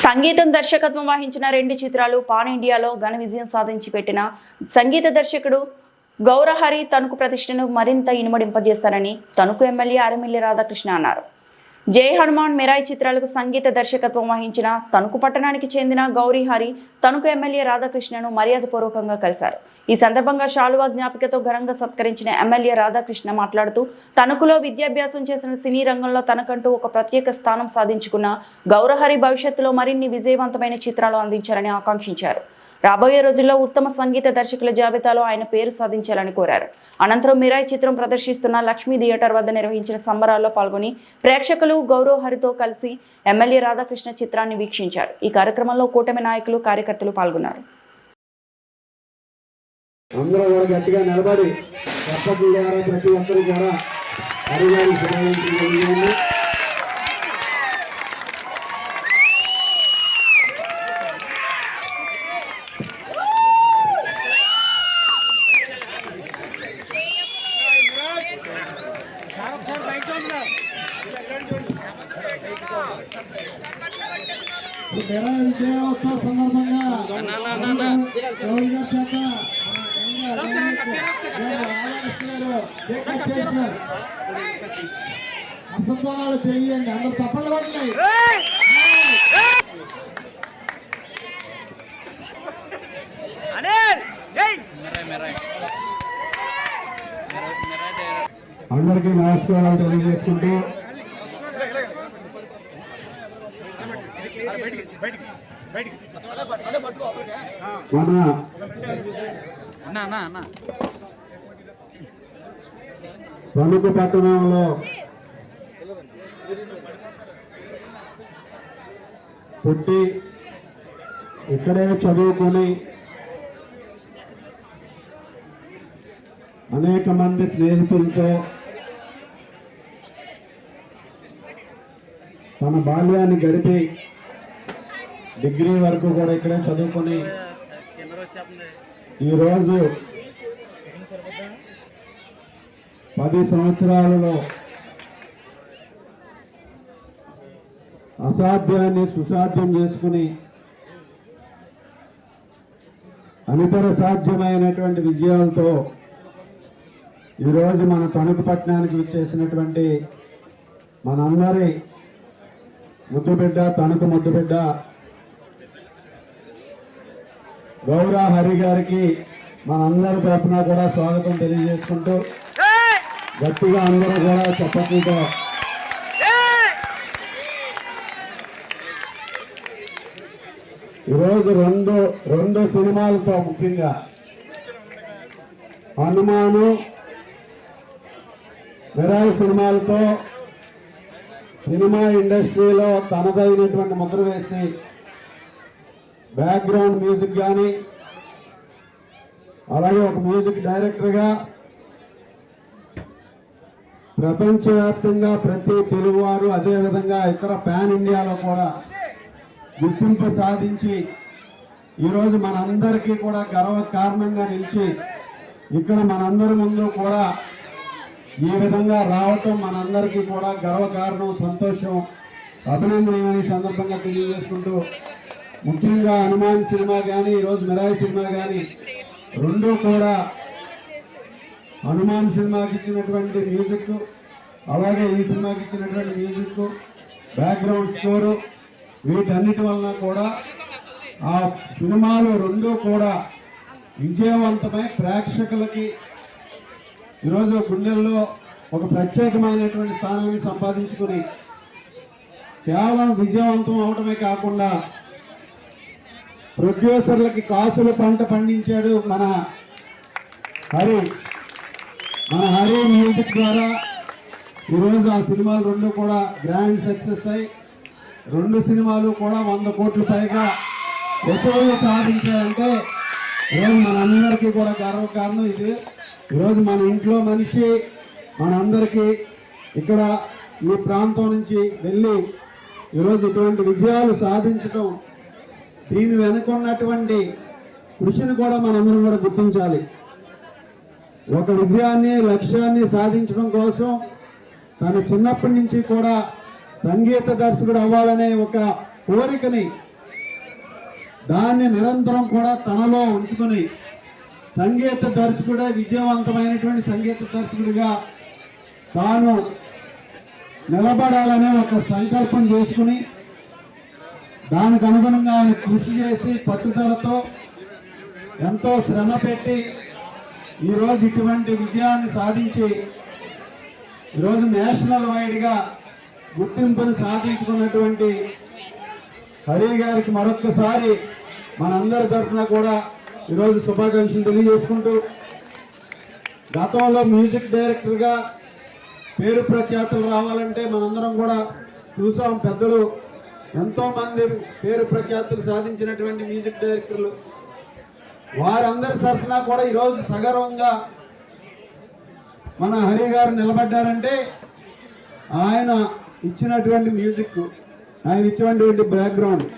సంగీతం దర్శకత్వం వహించిన 2 చిత్రాలు పాన్ ఇండియాలో ఘన విజయం సాధించి పెట్టిన సంగీత దర్శకుడు గౌరహరి తణుకు ప్రతిష్టను మరింత ఇనుమడింపజేస్తారని తణుకు ఎమ్మెల్యే అరిమిల్లి రాధాకృష్ణ అన్నారు. జై హనుమాన్ మెరాయి చిత్రాలకు సంగీత దర్శకత్వం వహించిన తణుకు పట్టణానికి చెందిన గౌరీహరి తణుకు ఎమ్మెల్యే రాధాకృష్ణను మర్యాదపూర్వకంగా కలిశారు. ఈ సందర్భంగా శాలువా జ్ఞాపికతో ఘనంగా సత్కరించిన ఎమ్మెల్యే రాధాకృష్ణ మాట్లాడుతూ తణుకులో విద్యాభ్యాసం చేసిన సినీ రంగంలో తనకంటూ ఒక ప్రత్యేక స్థానం సాధించుకున్న గౌరహరి భవిష్యత్తులో మరిన్ని విజయవంతమైన చిత్రాలు అందించాలని ఆకాంక్షించారు. రాబోయే రోజుల్లో ఉత్తమ సంగీత దర్శకుల జాబితాలో ఆయన పేరు సాధించాలని కోరారు. అనంతరం మిరాయి చిత్రం ప్రదర్శిస్తున్న లక్ష్మీ థియేటర్ వద్ద నిర్వహించిన సంబరాల్లో పాల్గొని ప్రేక్షకులు గౌరవహరితో కలిసి ఎమ్మెల్యే రాధాకృష్ణ చిత్రాన్ని వీక్షించారు. ఈ కార్యక్రమంలో కూటమి నాయకులు కార్యకర్తలు పాల్గొన్నారు. విజయోత్సవ సందర్భంగా అసంతోషాలు తెలియండి. అందరూ తప్పలు పడుతున్నాయి. అందరికీ నమస్కారాలు తెలియజేసుకుంటూ మన తణుకు పట్టణంలో పుట్టి ఇక్కడే చదువుకొని అనేక మంది స్నేహితులతో తన బాల్యాన్ని గడిపి డిగ్రీ వరకు కూడా ఇక్కడే చదువుకొని ఈరోజు 10 సంవత్సరాలలో అసాధ్యాన్ని సుసాధ్యం చేసుకుని అనితర సాధ్యమైనటువంటి విజయాలతో ఈరోజు మన తణుకు పట్టణానికి విచ్చేసినటువంటి మనందరి ముద్దుబిడ్డ, తణుకు ముద్దుబిడ్డ గౌరహరి గారికి మనందరి తరఫున కూడా స్వాగతం తెలియజేసుకుంటూ గట్టిగా అందరూ కూడా చప్పట్లతో ఈరోజు రెండు సినిమాలతో, ముఖ్యంగా హనుమాను మెరాయి సినిమాలతో సినిమా ఇండస్ట్రీలో తనదైనటువంటి ముద్ర వేసి బ్యాక్గ్రౌండ్ మ్యూజిక్ కానీ, అలాగే ఒక మ్యూజిక్ డైరెక్టర్గా ప్రపంచవ్యాప్తంగా ప్రతి తెలుగువారు, అదేవిధంగా ఇతర పాన్ ఇండియాలో కూడా గుర్తింపు సాధించి ఈరోజు మనందరికీ కూడా గర్వ కారణంగా నిలిచి ఇక్కడ మనందరి ముందు కూడా ఈ విధంగా రావటం మనందరికీ కూడా గర్వకారణం, సంతోషం, అభినందనీయమని సందర్భంగా తెలియజేసుకుంటూ, ముఖ్యంగా హనుమాన్ సినిమా కానీ ఈరోజు మెరాయి సినిమా కానీ రెండూ కూడా హనుమాన్ సినిమాకి ఇచ్చినటువంటి మ్యూజిక్, అలాగే ఈ సినిమాకి ఇచ్చినటువంటి మ్యూజిక్, బ్యాక్గ్రౌండ్ స్కోరు, వీటన్నిటి వలన కూడా ఆ సినిమాలు రెండూ కూడా విజయవంతమై ప్రేక్షకులకి ఈరోజు గుండెల్లో ఒక ప్రత్యేకమైనటువంటి స్థానాన్ని సంపాదించుకుని కేవలం విజయవంతం అవటమే కాకుండా ప్రొడ్యూసర్లకి కాసుల పంట పండించాడు మన హరి మ్యూజిక్ ద్వారా. ఈరోజు ఆ సినిమాలు రెండు కూడా గ్రాండ్ సక్సెస్ అయ్యి 2 సినిమాలు కూడా 100 కోట్ల పైగా వసూలు సాధించాయంటే ఈరోజు మనందరికీ కూడా గర్వకారణం ఇది. ఈరోజు మన ఇంట్లో మనిషి మనందరికీ ఇక్కడ ఈ ప్రాంతం నుంచి వెళ్ళి ఈరోజు ఇటువంటి విజయాలు సాధించడం, దీని వెనుక ఉన్నటువంటి కృషిని కూడా మనందరం కూడా గుర్తించాలి. ఒక విజయాన్ని, లక్ష్యాన్ని సాధించడం కోసం తను చిన్నప్పటి నుంచి కూడా సంగీత దర్శకుడు అవ్వాలనే ఒక కోరికని దాన్ని నిరంతరం కూడా తనలో ఉంచుకుని సంగీత దర్శకుడే విజయవంతమైనటువంటి సంగీత దర్శకుడిగా తాను నిలబడాలనే ఒక సంకల్పం చేసుకుని దానికి అనుగుణంగా ఆయన కృషి చేసి పట్టుదలతో ఎంతో శ్రమ పెట్టి ఈరోజు ఇటువంటి విజయాన్ని సాధించి ఈరోజు నేషనల్ వైడ్గా గుర్తింపుని సాధించుకున్నటువంటి హరి గారికి మరొక్కసారి మనందరి తరఫున కూడా ఈరోజు శుభాకాంక్షలు తెలియజేసుకుంటూ, గతంలో మ్యూజిక్ డైరెక్టర్గా పేరు ప్రఖ్యాతులు రావాలంటే మనందరం కూడా చూసాం. పెద్దలు ఎంతోమంది పేరు ప్రఖ్యాతులు సాధించినటువంటి మ్యూజిక్ డైరెక్టర్లు, వారందరి సరసన కూడా ఈరోజు సగర్వంగా మన హరి గారు నిలబడ్డారంటే ఆయన ఇచ్చినటువంటి మ్యూజిక్, ఆయన ఇచ్చినటువంటి బ్యాక్గ్రౌండ్